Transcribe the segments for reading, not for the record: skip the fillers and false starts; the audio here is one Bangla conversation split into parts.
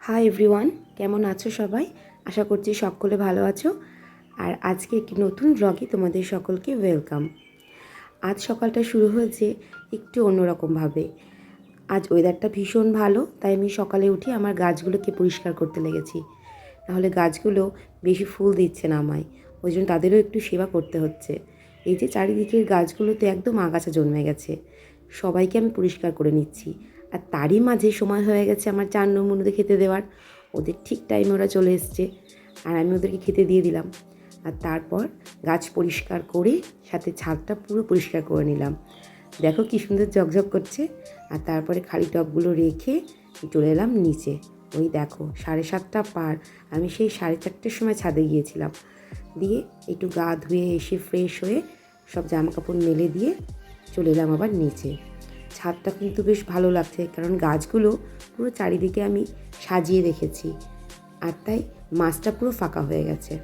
হাই এভরিওয়ান, কেমন আছো সবাই? আশা করছি সকলে ভালো আছো। আর আজকে একটি নতুন ব্লগে তোমাদের সকলকে ওয়েলকাম। আজ সকালটা শুরু হয়েছে একটু অন্যরকমভাবে। আজ ওয়েদারটা ভীষণ ভালো, তাই আমি সকালে উঠে আমার গাছগুলোকে পরিষ্কার করতে লেগেছি। তাহলে গাছগুলো বেশি ফুল দিচ্ছে না আমায়, ওই জন্য তাদেরও একটু সেবা করতে হচ্ছে। এই যে চারিদিকের গাছগুলোতে একদম আগাছা জন্মে গেছে, সবাইকে আমি পরিষ্কার করে নিচ্ছি। আর তারই মাঝে সময় হয়ে গেছে আমার চান্নু মুন্নুদের খেতে দেওয়ার। ওদের ঠিক টাইমে ওরা চলে এসছে, আর আমি ওদেরকে খেতে দিয়ে দিলাম। আর তারপর গাছ পরিষ্কার করে সাথে ছাদটা পুরো পরিষ্কার করে নিলাম। দেখো কী সুন্দর ঝকঝক করছে। আর তারপরে খালি টবগুলো রেখে চলে এলাম নিচে। ওই দেখো 7:30 পার, আমি সেই 4:30টার সময় ছাদে গিয়েছিলাম। দিয়ে একটু গা ধুয়ে এসে ফ্রেশ হয়ে সব জামা কাপড় মেলে দিয়ে চলে এলাম আবার নিচে। ছাদটা কিন্তু বেশ ভালো লাগছে, কারণ গাছগুলো পুরো চারিদিকে আমি সাজিয়ে রেখেছি, আর তাই মাছটা পুরো ফাঁকা হয়ে গেছে।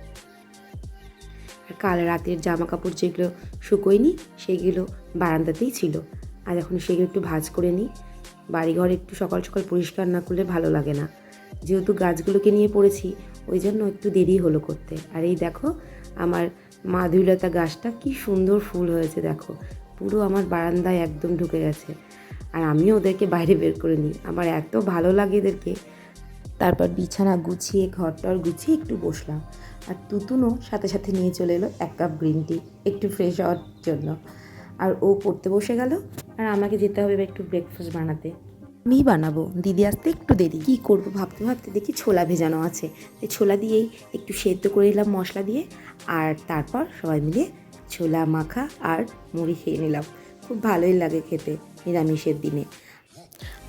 আর কাল রাতের জামা কাপড় যেগুলো শুকোয়নি সেগুলো বারান্দাতেই ছিল, আর এখন সেগুলো একটু ভাঁজ করে নিই। বাড়িঘর একটু সকাল সকাল পরিষ্কার না করলে ভালো লাগে না, যেহেতু গাছগুলোকে নিয়ে পড়েছি ওই জন্য একটু দেরি হলো করতে। আর এই দেখো আমার মাধুরলতা গাছটা কি সুন্দর ফুল হয়েছে, দেখো পুরো আমার বারান্দায় একদম ঢুকে গেছে। আর আমিও ওদেরকে বাইরে বের করে নিই, আমার এত ভালো লাগে এদেরকে। তারপর বিছানা গুছিয়ে ঘরটর গুছিয়ে একটু বসলাম। আর তুতুনও সাথে সাথে নিয়ে চলে এলো 1 কাপ গ্রিন টি একটু ফ্রেশ হওয়ার জন্য। আর ও পড়তে বসে গেল, আর আমাকে যেতে হবে এবার একটু ব্রেকফাস্ট বানাতে। আমিই বানাবো, দিদি আসতে একটু দেরি। কী করবো ভাবতে ভাবতে দেখি ছোলা ভেজানো আছে, এই ছোলা দিয়েই একটু সেদ্ধ করে নিলাম মশলা দিয়ে। আর তারপর সবাই মিলে ছোলা মাখা আর মুড়ি খেয়ে নিলাম। খুব ভালোই লাগে খেতে নিরামিষের দিনে।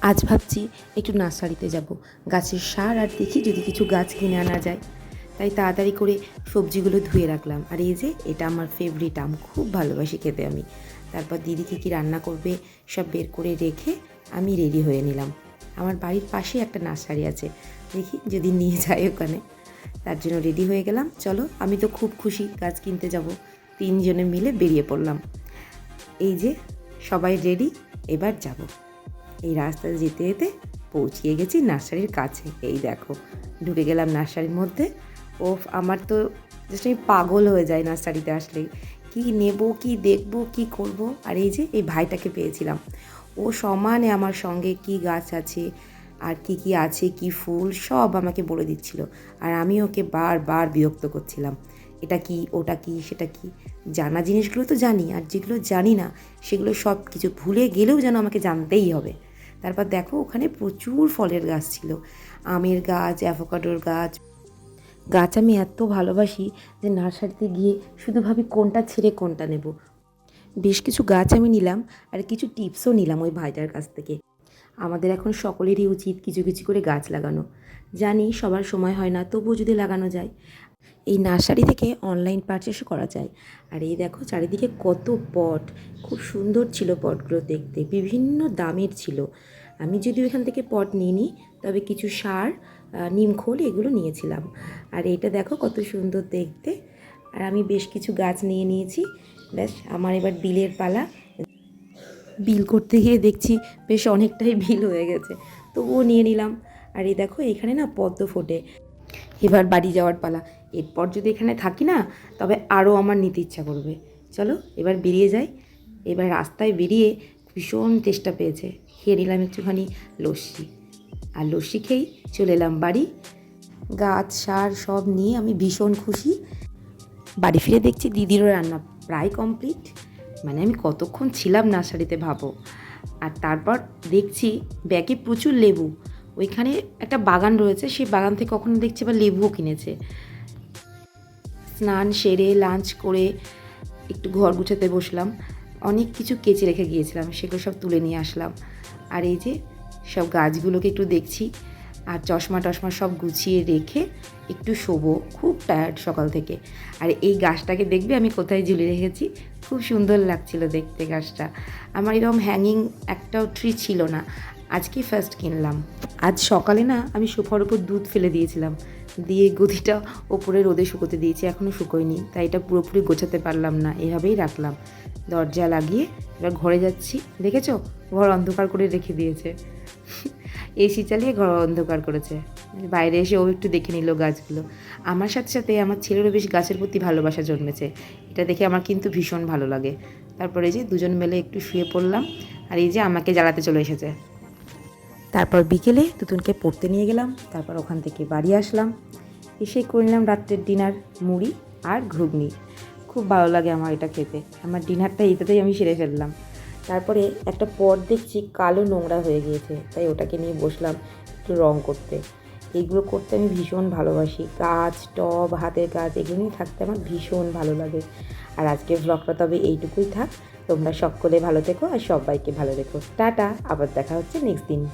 আজ ভাবছি একটু নার্সারিতে যাব, গাছের সার আর দেখি যদি কিছু গাছ কিনে আনা যায়। তাই তাড়াতাড়ি করে সবজিগুলো ধুয়ে রাখলাম। আর এই যে এটা আমার ফেভারিট আম, খুব ভালোবাসি খেতে আমি। তারপর দিদিকে কি রান্না করবে সব বের করে রেখে আমি রেডি হয়ে নিলাম। আমার বাড়ির পাশে একটা নার্সারি আছে, দেখি যদি নিয়ে যাই ওখানে। তার জন্য রেডি হয়ে গেলাম। চলো, আমি তো খুব খুশি গাছ কিনতে যাব। 3 জনে মিলে বেরিয়ে পড়লাম। এই যে সবাই রেডি, এবার যাব। এই রাস্তায় যেতে যেতে পৌঁছিয়ে গেছি নার্সারির কাছে। এই দেখো ঢুকে গেলাম নার্সারির মধ্যে। ও আমার তো জাস্ট আমি পাগল হয়ে যাই নার্সারিতে আসলেই, কি নেব কি দেখব কি করব। আর এই যে এই ভাইটাকে পেয়েছিলাম, ও সমানে আমার সঙ্গে কি গাছ আছে আর কি আছে কি ফুল সব আমাকে বলে দিচ্ছিল। আর আমি ওকে বারবার বিরক্ত করছিলাম, এটা কি ওটা কি সেটা কি। জানা জিনিসগুলো তো জানি, আর যেগুলো জানি না সেগুলো সব কিছু ভুলে গেলেও যেন আমাকে জানতেই হবে। তারপর দেখো ওখানে প্রচুর ফলের গাছ ছিল, আমের গাছ, অ্যাভোকাডোর গাছ। গাছ আমি এত ভালোবাসি যে নার্সারিতে গিয়ে শুধু ভাবি কোনটা ছেড়ে কোনটা নেব। বেশ কিছু গাছ আমি নিলাম, আর কিছু টিপসও নিলাম ওই ভাইটার কাছ থেকে। আমাদের এখন সকলেরই উচিত কিছু কিছু করে গাছ লাগানো। জানি সবার সময় হয় না, তবুও যদি লাগানো যায়। এই নার্সারি থেকে অনলাইন পারচেসও করা যায়। আর এই দেখো চারিদিকে কত পট, খুব সুন্দর ছিল পটগুলো দেখতে, বিভিন্ন দামের ছিল। আমি যদিও এখান থেকে পট নিইনি, তবে কিছু সার, নিমখোল এগুলো নিয়েছিলাম। আর এটা দেখো কত সুন্দর দেখতে। আর আমি বেশ কিছু গাছ নিয়ে নিয়েছি। ব্যাস আমার এবার বিলের পালা। বিল করতে গিয়ে দেখছি বেশ অনেকটাই বিল হয়ে গেছে, তবুও নিয়ে নিলাম। আর এই দেখো এখানে না পদ্ম ফোটে। এবার বাড়ি যাওয়ার পালা। এরপর যদি এখানে থাকি না, তবে আরও আমার নিতে ইচ্ছা করবে। চলো এবার বেরিয়ে যাই। এবার রাস্তায় বেরিয়ে ভীষণ তেষ্টা পেয়েছে, খেয়ে নিলাম একটুখানি লস্যি। আর লস্যি খেয়েই চলে এলাম বাড়ি। গাছ সার সব নিয়ে আমি ভীষণ খুশি। বাড়ি ফিরে দেখছি দিদিরও রান্না প্রায় কমপ্লিট। মানে আমি কতক্ষণ ছিলাম নার্সারিতে ভাবো। আর তারপর দেখছি ব্যাগে প্রচুর লেবু। ওইখানে একটা বাগান রয়েছে, সেই বাগান থেকে কখনো দেখছি আবার লেবুও কিনেছে। স্নান সেরে লাঞ্চ করে একটু ঘর গুছাতে বসলাম। অনেক কিছু কেচে রেখে গিয়েছিলাম, সেগুলো সব তুলে নিয়ে আসলাম। আর এই যে সব গাছগুলোকে একটু দেখছি, আর চশমা টশমা সব গুছিয়ে রেখে একটু শোবো, খুব টায়ার্ড সকাল থেকে। আর এই গাছটাকে দেখবে আমি কোথায় ঝুলে রেখেছি, খুব সুন্দর লাগছিল দেখতে গাছটা। আমার এরকম হ্যাঙ্গিং একটাও ট্রি ছিল না, আজকে ফার্স্ট কিনলাম। আজ সকালে না আমি সোফার উপর দুধ ফেলে দিয়েছিলাম, দিয়ে গদিটা ওপরে রোদে শুকোতে দিয়েছি, এখনও শুকোয়নি, তাই এটা পুরোপুরি গোছাতে পারলাম না, এভাবেই রাখলাম। দরজা লাগিয়ে এবার ঘরে যাচ্ছি। দেখেছো ঘর অন্ধকার করে রেখে দিয়েছে। এসি চালিয়ে ঘর অন্ধকার করেছে। বাইরে এসে ও একটু দেখে নিল গাছগুলো। আমার সাথে সাথে আমার ছেলেরও বেশ গাছের প্রতি ভালোবাসা জন্মেছে। এটা দেখে আমার কিন্তু ভীষণ ভালো লাগে। তারপরে যে দুজন মিলে একটু শুয়ে পড়লাম, আর এই যে আমাকে জ্বালাতে চলে এসেছে। তারপর বিকেলে তুতুনকে পড়তে নিয়ে গেলাম, তারপর ওখান থেকে বাড়ি আসলাম, এসে করে নিলাম রাত্রের ডিনার, মুড়ি আর ঘুগনি। খুব ভালো লাগে আমার এটা খেতে। আমার ডিনারটা এইটাতেই আমি সেরে ফেললাম। তারপরে একটা পট দেখছি কালো নোংরা হয়ে গিয়েছে, তাই ওটাকে নিয়ে বসলাম একটু রং করতে। এইগুলো করতে আমি ভীষণ ভালোবাসি। গাছ, টব, হাতের কাজ এগুলো নিয়ে থাকতে আমার ভীষণ ভালো লাগে। আর আজকের ভ্লগটা তবে এইটুকুই থাক। তোমরা সকলে ভালো থেকো আর সবাইকে ভালো রেখো। টাটা, আবার দেখা হচ্ছে নেক্সট দিন।